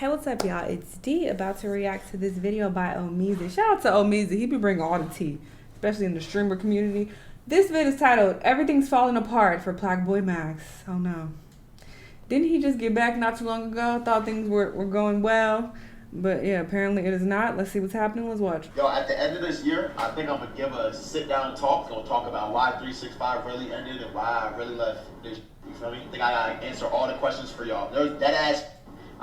Hey, what's up, y'all? It's D, about to react to this video by Omeezy. Shout out to Omeezy. He be bringing all the tea, especially in the streamer community. This vid is titled, Everything's Falling Apart for Plaqueboymax. Oh no. Didn't he just get back not too long ago? Thought things were going well. But yeah, apparently it is not. Let's see what's happening. Let's watch. Yo, at the end of this year, I think I'm going to give a sit-down talk. I'm going to talk about why 365 really ended and why I really left this. You feel me? I think I got to answer all the questions for y'all. There's that ass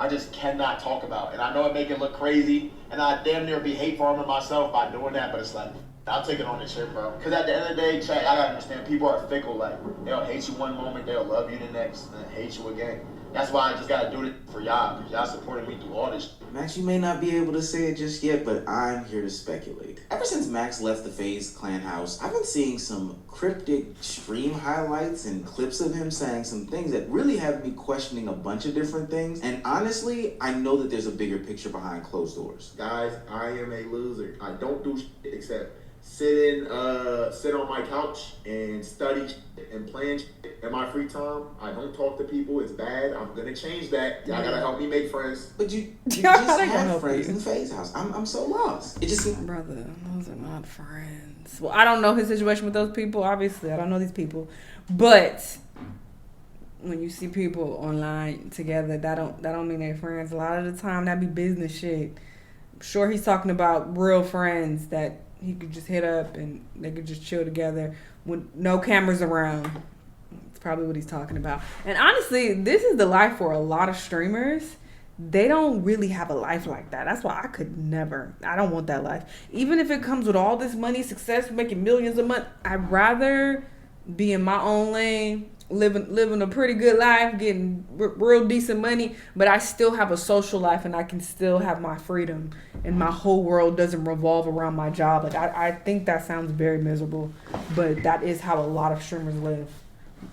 I just cannot talk about. And I know it make it look crazy, and I damn near be hate farming myself by doing that, but it's like, I'll take it on this shit, bro. Because at the end of the day, chat, I gotta understand, people are fickle. Like, they'll hate you one moment, they'll love you the next, and then hate you again. That's why I just gotta do it for y'all, because y'all supported me through all this. Max, you may not be able to say it just yet, but I'm here to speculate. Ever since Max left the Faze clan house, I've been seeing some cryptic stream highlights and clips of him saying some things that really have me questioning a bunch of different things. And honestly, I know that there's a bigger picture behind closed doors. Guys, I am a loser. I don't do shit except sit on my couch and study and plan in my free time. I don't talk to people. It's bad. I'm gonna change that. Y'all gotta help me make friends. But you just have friends in the Faze house. I'm so lost. It just brother, those are not friends. Well, I don't know his situation with those people. Obviously, I don't know these people, but when you see people online together, that don't mean they're friends. A lot of the time, that be business shit. I'm sure he's talking about real friends that he could just hit up and they could just chill together with no cameras around. It's probably what he's talking about. And honestly, this is the life for a lot of streamers. They don't really have a life like that. That's why I could never. I don't want that life. Even if it comes with all this money, success, making millions a month, I'd rather be in my own lane, living a pretty good life, getting real decent money, but I still have a social life and I can still have my freedom and my whole world doesn't revolve around my job. Like I think that sounds very miserable, but that is how a lot of streamers live,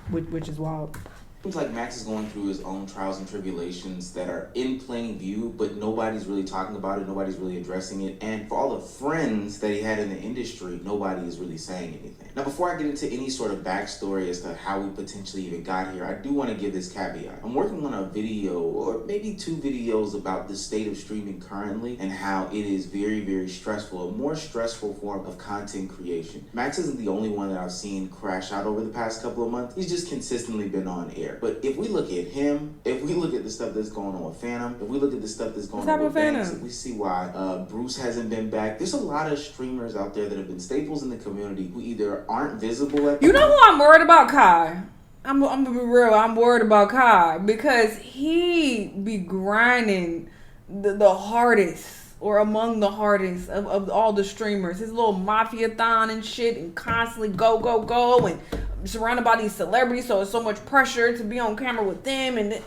which is wild. Seems like Max is going through his own trials and tribulations that are in plain view, but nobody's really talking about it, nobody's really addressing it, and for all the friends that he had in the industry, nobody is really saying anything. Now, before I get into any sort of backstory as to how we potentially even got here, I do want to give this caveat. I'm working on a video, or maybe 2 videos, about the state of streaming currently and how it is very, very stressful, a more stressful form of content creation. Max isn't the only one that I've seen crash out over the past couple of months. He's just consistently been on air. But if we look at him, if we look at the stuff that's going on with Phantom, if we look at the stuff that's going on with Banks, if we see why Bruce hasn't been back, there's a lot of streamers out there that have been staples in the community who either aren't visible at You know who I'm worried about? Kai. I'm gonna be real. I'm worried about Kai because he be grinding the hardest, or among the hardest of all the streamers. His little mafia-thon and shit, and constantly go, and surrounded by these celebrities, so it's so much pressure to be on camera with them, and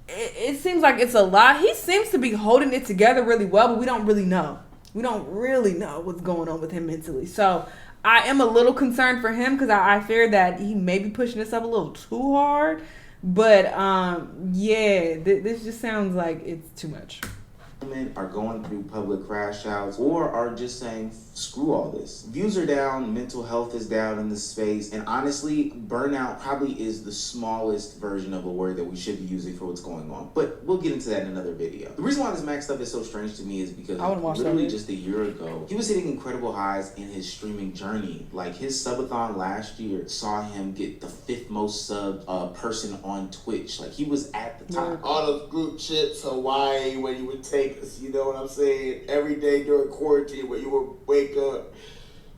it seems like it's a lot. He seems to be holding it together really well, but we don't really know. We don't really know what's going on with him mentally. So I am a little concerned for him because I fear that he may be pushing himself a little too hard. But yeah, this just sounds like it's too much. Are going through public crash outs or are just saying screw all this. Views are down, mental health is down in this space, and honestly, burnout probably is the smallest version of a word that we should be using for what's going on. But we'll get into that in another video. The reason why this Max stuff is so strange to me is because literally just a year ago, he was hitting incredible highs in his streaming journey. Like his subathon last year saw him get the 5th most subbed person on Twitch. Like he was at the top. All those group trips, Hawaii, when you would take us, you know what I'm saying? Every day during quarantine, when you would wake up,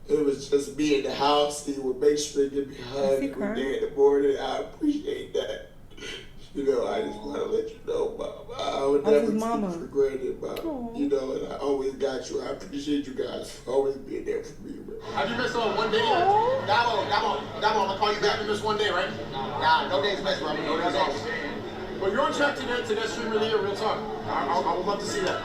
it was just me in the house. You would make sure to give me a hug every day in the morning. I appreciate that. You know, I just want to let you know, Mom, I would never take you for granted, Mom. You know, and I always got you. I appreciate you guys for always being there for me, bro. Have you missed on one day? Damo, I'm gonna call you back. You missed one day, right? Nah, no days missed, bro. No days off. But you're on track to that streamer of the year, real talk. I would love to see that.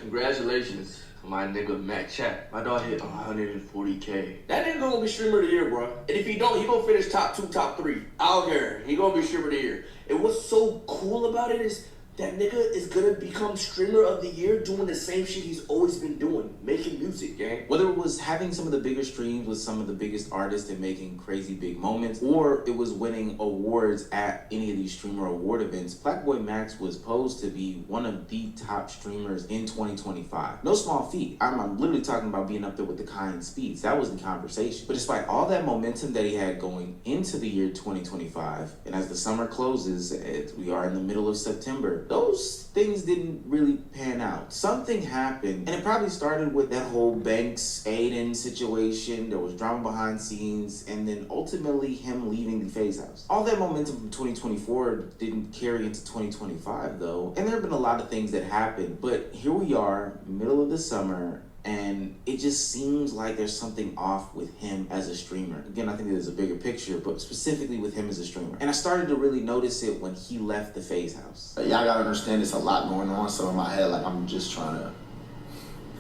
Congratulations to my nigga Matt Chat. My dog hit 140K. That nigga gonna be streamer of the year, bro. And if he don't, he gonna finish top 2, top 3. I don't care. He gonna be streamer of the year. And what's so cool about it is that nigga is gonna become streamer of the year doing the same shit he's always been doing, making music, gang. Whether it was having some of the bigger streams with some of the biggest artists and making crazy big moments, or it was winning awards at any of these streamer award events, Plaqueboymax was posed to be one of the top streamers in 2025. No small feat. I'm literally talking about being up there with the kind speeds. That was the conversation. But despite all that momentum that he had going into the year 2025, and as the summer closes, we are in the middle of September, those things didn't really pan out. Something happened, and it probably started with that whole Banks Aiden situation. There was drama behind scenes, and then ultimately him leaving the Faze house. All that momentum from 2024 didn't carry into 2025 though, and there have been a lot of things that happened, but here we are, middle of the summer, and it just seems like there's something off with him as a streamer. Again, I think there's a bigger picture, but specifically with him as a streamer. And I started to really notice it when he left the Faze house. Y'all gotta understand there's a lot going on, so in my head, like, I'm just trying to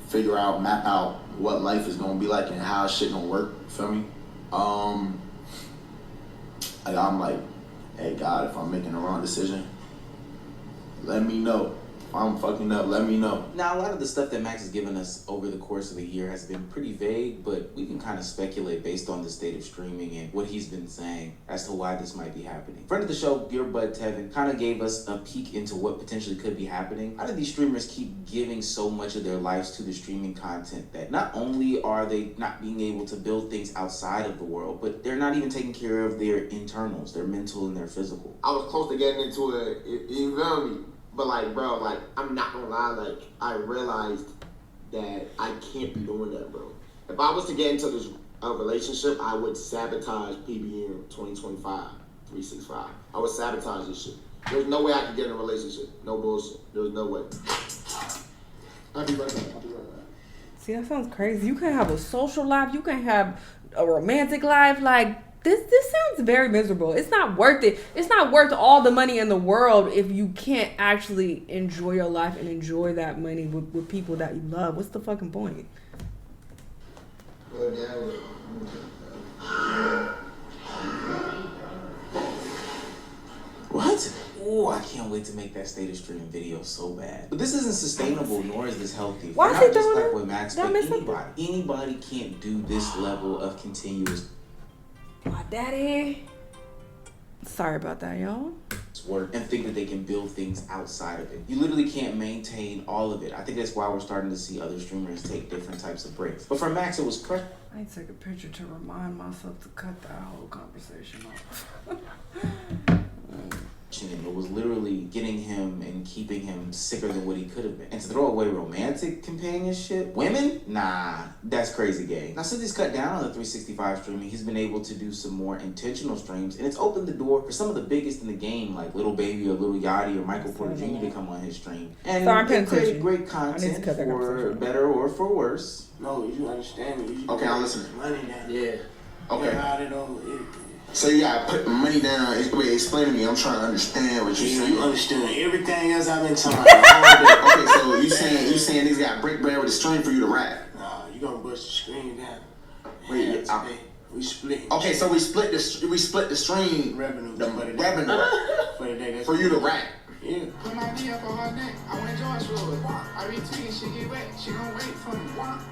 figure out, map out what life is gonna be like and how shit gonna work, feel me? I'm like, hey God, if I'm making the wrong decision, let me know. If I'm fucking up, let me know. Now, a lot of the stuff that Max has given us over the course of the year has been pretty vague, but we can kind of speculate based on the state of streaming and what he's been saying as to why this might be happening. Friend of the show, Dear Bud Tevin, kind of gave us a peek into what potentially could be happening. How do these streamers keep giving so much of their lives to the streaming content that not only are they not being able to build things outside of the world, but they're not even taking care of their internals, their mental and their physical? I was close to getting into it, you feel me? But like, bro, like, I'm not gonna lie, like, I realized that I can't be doing that, bro. If I was to get into this relationship, I would sabotage PBM 2025, 365. I would sabotage this shit. There's no way I could get in a relationship. No bullshit. There's no way. I'll be right back. See, that sounds crazy. You can have a social life. You can have a romantic life. Like, this sounds very miserable. It's not worth it. It's not worth all the money in the world if you can't actually enjoy your life and enjoy that money with people that you love. What's the fucking point? What? Oh, I can't wait to make that state of stream video so bad. But this isn't sustainable, nor is this healthy. Why is not he just doing Plaqueboymax, it? but anybody can't do this level of continuous My daddy. Sorry about that, y'all. work and think that they can build things outside of it. You literally can't maintain all of it. I think that's why we're starting to see other streamers take different types of breaks. But for Max, it was crush. I need to take a picture to remind myself to cut that whole conversation off. It was literally getting him and keeping him sicker than what he could have been. And to throw away romantic companionship, women? Nah, that's crazy gay. Now, since he's cut down on the 365 streaming, he's been able to do some more intentional streams, and it's opened the door for some of the biggest in the game, like Lil Baby or Lil Yachty or Michael Porter Jr. to come on his stream. And they create great content for better or for worse. No, you understand me. Okay, I'm listening. Money down. Yeah. Okay. Got it over everything. So you gotta put money down. Wait, explain to me. I'm trying to understand what you're saying. You understand everything else I've been talking about. Okay, so you saying niggas got break bread with a string for you to rap? Nah, you gonna bust the screen down. Wait, we split. Okay, so we split the stream revenue. The for the revenue for the day. for you to rap. Yeah. Put my D up on her neck. I went George for it. I retweet, she get wet. She gon' wait for me.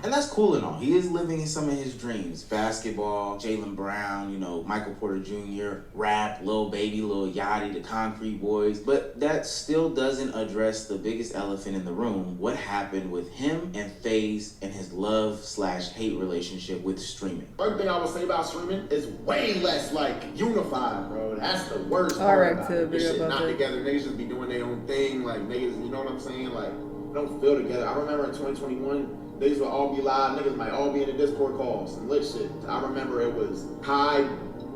And that's cool and all. He is living some of his dreams. Basketball, Jaylen Brown, Michael Porter Jr., rap, Lil Baby, Lil Yachty, the Concrete Boys. But that still doesn't address the biggest elephant in the room. What happened with him and Faze and his love/hate relationship with streaming. One thing I would say about streaming is way less unified, bro. That's the worst All part right, about to it. This be shit about not that. together. Niggas just be doing their own thing. Like niggas, you know what I'm saying? Like don't feel together. I remember in 2021, niggas would all be live. Niggas might all be in the Discord calls and lit shit. I remember it was Kai,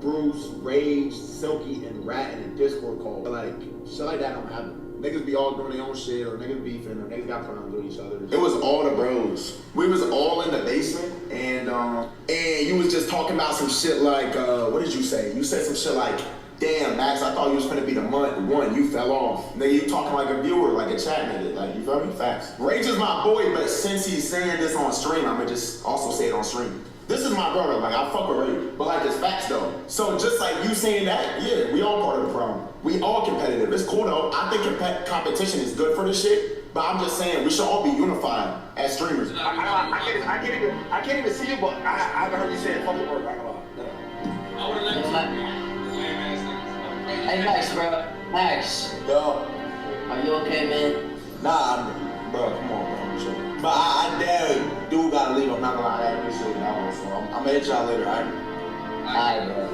Bruce, Rage, Silky, and Rat in a Discord call. Like shit like that don't happen. Niggas be all doing their own shit, or niggas beefing, or niggas got problems with each other. It was all the bros. We was all in the basement, and you was just talking about some shit like, what did you say? You said some shit like, damn, Max, I thought you was finna be the one. You fell off. Nigga, you talking like a viewer, like a chat nigga. Like, you feel me? Facts. Rage is my boy, but since he's saying this on stream, I'ma just also say it on stream. This is my brother. Like, I fuck with Ray. But, like, it's facts, though. So, just like you saying that, yeah, we all part of the problem. We all competitive. It's cool, though. I think competition is good for this shit. But I'm just saying, we should all be unified as streamers. I can't even see you, but I haven't heard you say it. Fuck the word. I would have let you. Hey, Max, bro. Max, Yo. are you okay, man? Nah, bro, come on, bro. Chill. But I dare you. Dude gotta leave. I'm not gonna lie. I appreciate that one. So I'm gonna hit y'all later, alright? Alright, bro.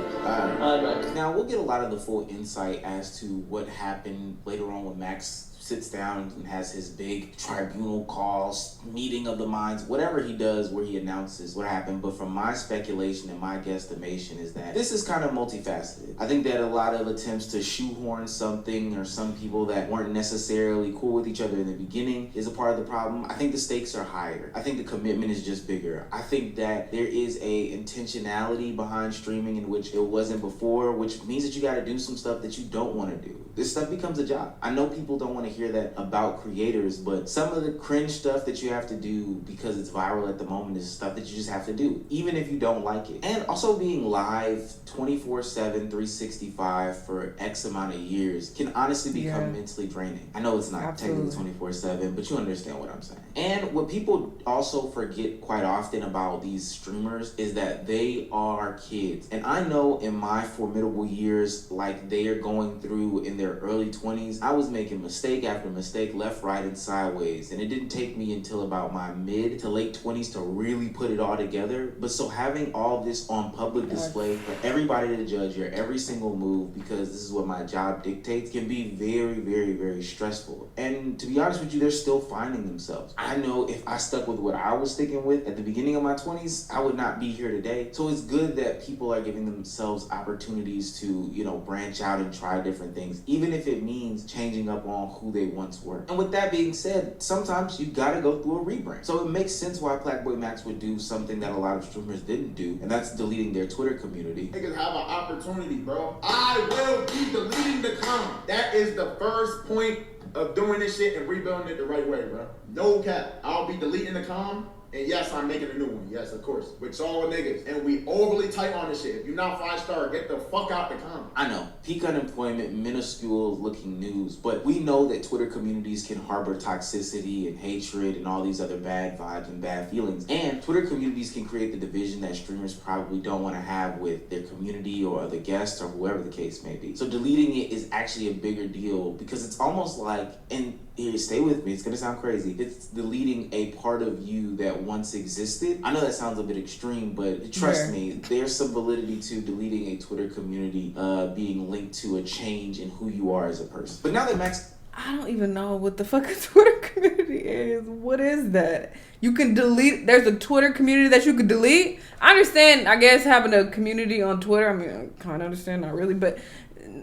Alright. Now, we'll get a lot of the full insight as to what happened later on when Max sits down and has his big tribunal calls, meeting of the minds, whatever he does where he announces what happened. But from my speculation and my guesstimation is that this is kind of multifaceted. I think that a lot of attempts to shoehorn something or some people that weren't necessarily cool with each other in the beginning is a part of the problem. I think the stakes are higher. I think the commitment is just bigger. I think that there is a intentionality behind streaming in which it wasn't before, which means that you got to do some stuff that you don't want to do. This stuff becomes a job. I know people don't want to hear that about creators, but some of the cringe stuff that you have to do because it's viral at the moment is stuff that you just have to do, even if you don't like it. And also being live 24/7, 365 for X amount of years can honestly become mentally draining. I know it's not technically 24/7, but you understand what I'm saying. And what people also forget quite often about these streamers is that they are kids. And I know in my formidable years, like they are going through in their early 20s, I was making mistake after mistake, left, right, and sideways. And it didn't take me until about my mid to late 20s to really put it all together. But so having all this on public display for everybody to judge your every single move, because this is what my job dictates, can be very, very, very stressful. And to be honest with you, they're still finding themselves. I know if I stuck with what I was sticking with at the beginning of my 20s, I would not be here today. So it's good that people are giving themselves opportunities to, you know, branch out and try different things, even if it means changing up on who they once were. And with that being said, sometimes you gotta go through a rebrand. So it makes sense why Plaqueboymax would do something that a lot of streamers didn't do, and that's deleting their Twitter community. Niggas have an opportunity, bro. I will be deleting the comment. That is the first point of doing this shit and rebuilding it the right way, bro. No cap. I'll be deleting the com. And yes, I'm making a new one. Yes, of course. With all niggas. And we overly tight on this shit. If you're not 5-star, get the fuck out the comment. I know. Peak unemployment, minuscule looking news. But we know that Twitter communities can harbor toxicity and hatred and all these other bad vibes and bad feelings. And Twitter communities can create the division that streamers probably don't want to have with their community or other guests or whoever the case may be. So deleting it is actually a bigger deal because it's almost like, and here, stay with me, it's gonna sound crazy, it's deleting a part of you that once existed. I know that sounds a bit extreme, but trust me, there's some validity to deleting a Twitter community being linked to a change in who you are as a person. But now that Max... I don't even know what the fuck a Twitter community is. What is that? You can delete... There's a Twitter community that you can delete? I understand, I guess, having a community on Twitter. I mean, I kind of understand, not really. But,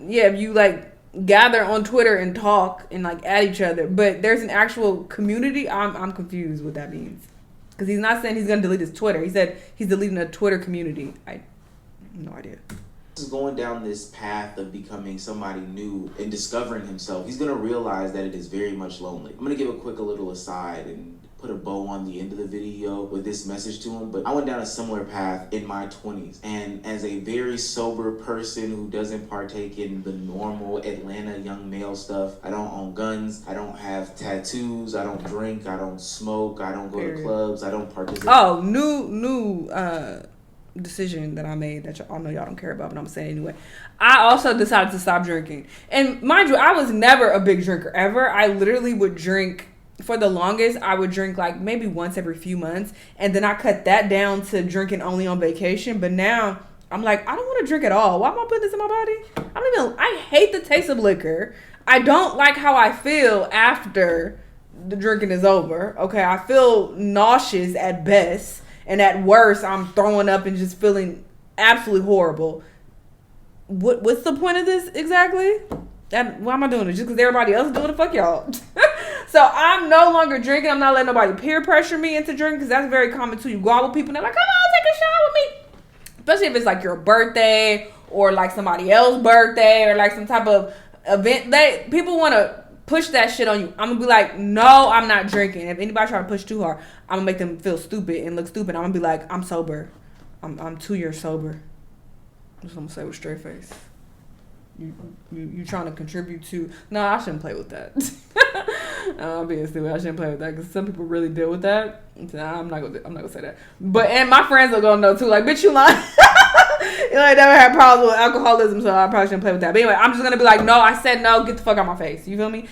yeah, if you, like, gather on Twitter and talk and, like, at each other. But there's an actual community. I'm confused what that means. Because he's not saying he's going to delete his Twitter. He said he's deleting a Twitter community. I have no idea. Is going down this path of becoming somebody new and discovering himself, he's going to realize that it is very much lonely. I'm going to give a little aside and put a bow on the end of the video with this message to him, but I went down a similar path in my 20s, and as a very sober person who doesn't partake in the normal Atlanta young male stuff, I don't own guns, I don't have tattoos, I don't drink, I don't smoke, I don't go to clubs, I don't participate. Oh, new decision that I made that y'all know y'all don't care about, but I'm gonna say it anyway. I also decided to stop drinking. And mind you, I was never a big drinker ever. I literally would drink, for the longest, I would drink like maybe once every few months. And then I cut that down to drinking only on vacation. But now I'm like, I don't want to drink at all. Why am I putting this in my body? I hate the taste of liquor. I don't like how I feel after the drinking is over. Okay, I feel nauseous at best. And at worst, I'm throwing up and just feeling absolutely horrible. What's the point of this exactly? Why am I doing it? Just because everybody else is doing it? Fuck y'all. So I'm no longer drinking. I'm not letting nobody peer pressure me into drinking, because that's very common too. You go out with people and they're like, come on, take a shot with me. Especially if it's like your birthday or like somebody else's birthday or like some type of event. People want to push that shit on you. I'm gonna be like, no, I'm not drinking. If anybody try to push too hard, I'm gonna make them feel stupid and look stupid. I'm gonna be like, I'm sober. I'm 2 years sober. That's what I'm gonna say with straight face. You trying to contribute to? No, I shouldn't play with that. I'm being stupid. I shouldn't play with that because some people really deal with that. So I'm not gonna say that. But and my friends are gonna know too. Like, bitch, you lying. You know, I never had problems with alcoholism, so I probably shouldn't play with that. But anyway, I'm just gonna be like, no, I said no. Get the fuck out of my face. You feel me?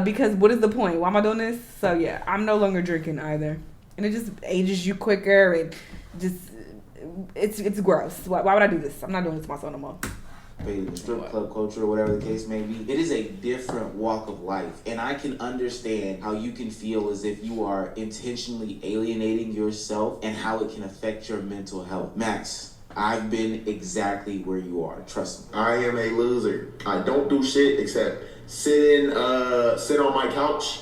Because what is the point? Why am I doing this? So yeah, I'm no longer drinking either, and it just ages you quicker and just it's gross. Why would I do this? I'm not doing this to myself no more. The strip club culture or whatever the case may be, it is a different walk of life, and I can understand how you can feel as if you are intentionally alienating yourself and how it can affect your mental health. Max, I've been exactly where you are, trust me. I am a loser. I don't do shit except sit on my couch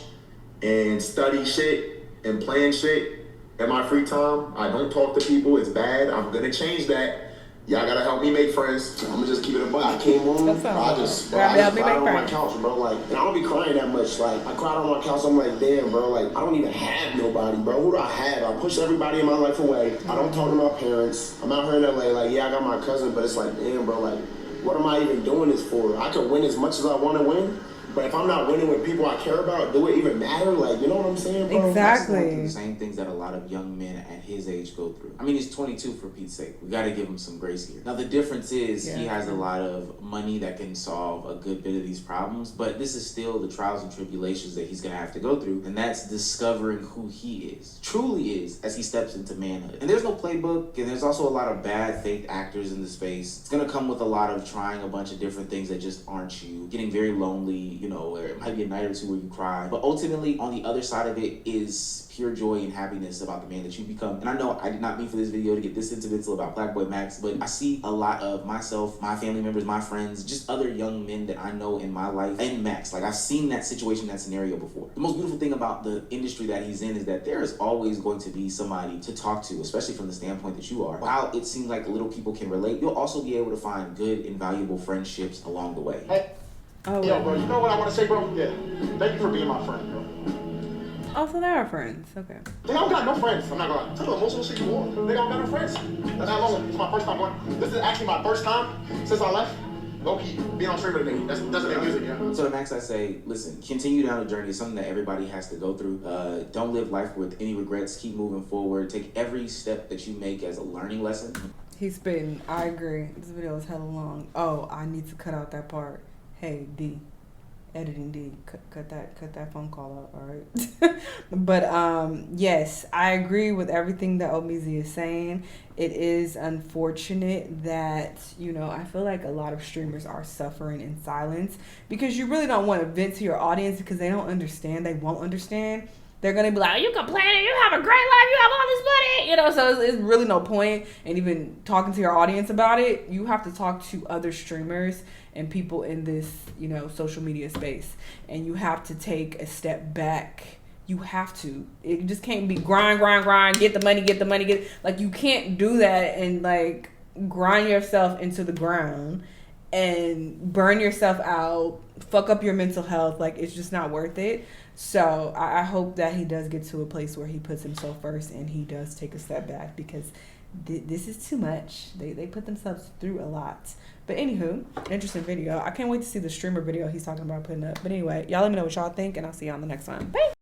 and study shit and plan shit in my free time. I don't talk to people. It's bad. I'm gonna change that. Y'all gotta help me make friends. I'm gonna just keep it a buck. I came home, bro, I just cried on my couch, bro. Like, and I don't be crying that much. Like, I cried on my couch. I'm like, damn, bro. Like, I don't even have nobody, bro. Who do I have? I push everybody in my life away. I don't talk to my parents. I'm out here in LA. Like, yeah, I got my cousin, but it's like, damn, bro. Like, what am I even doing this for? I could win as much as I want to win. But if I'm not winning with people I care about, do it even matter? Like, you know what I'm saying, bro? Exactly. The same things that a lot of young men at his age go through. I mean, he's 22 for Pete's sake. We got to give him some grace here. Now, the difference is he has a lot of money that can solve a good bit of these problems, but this is still the trials and tribulations that he's going to have to go through, and that's discovering who he is, truly is, as he steps into manhood. And there's no playbook, and there's also a lot of bad fake actors in the space. It's going to come with a lot of trying a bunch of different things that just aren't you, getting very lonely, you know, where it might be a night or two where you cry. But ultimately, on the other side of it is pure joy and happiness about the man that you become. And I know I did not mean for this video to get this sentimental about Plaqueboymax, but I see a lot of myself, my family members, my friends, just other young men that I know in my life, and Max. Like, I've seen that situation, that scenario before. The most beautiful thing about the industry that he's in is that there is always going to be somebody to talk to, especially from the standpoint that you are. While it seems like little people can relate, you'll also be able to find good and valuable friendships along the way. Hey. Oh, yo, bro, you know what I want to say, bro? Yeah. Thank you for being my friend, bro. Oh, so they are friends. Okay. They don't got no friends. I'm not gonna lie. Tell them most of the shit you want. They don't got no friends. That's how long. It's my first time going. This is actually my first time since I left. Low-key, being on stream with a nigga. That's make music, yeah. So to Max, I say, listen, continue down the journey. It's something that everybody has to go through. Don't live life with any regrets. Keep moving forward. Take every step that you make as a learning lesson. He's spitting. I agree. This video is hella long. Oh, I need to cut out that part. Hey, D. Editing D. Cut that phone call out, all right? But yes, I agree with everything that Omizi is saying. It is unfortunate that, you know, I feel like a lot of streamers are suffering in silence because you really don't want to vent to your audience because they don't understand. They won't understand. They're going to be like, you complaining, you have a great life, you have all this money, you know, so it's really no point in even talking to your audience about it. You have to talk to other streamers and people in this, you know, social media space, and you have to take a step back. You have to. It just can't be grind, get the money, like, you can't do that and, like, grind yourself into the ground and burn yourself out, fuck up your mental health. Like, it's just not worth it. So I hope that he does get to a place where he puts himself first and he does take a step back because this is too much. They put themselves through a lot. But anywho, interesting video. I can't wait to see the streamer video he's talking about putting up. But anyway, y'all let me know what y'all think, and I'll see y'all on the next one. Bye.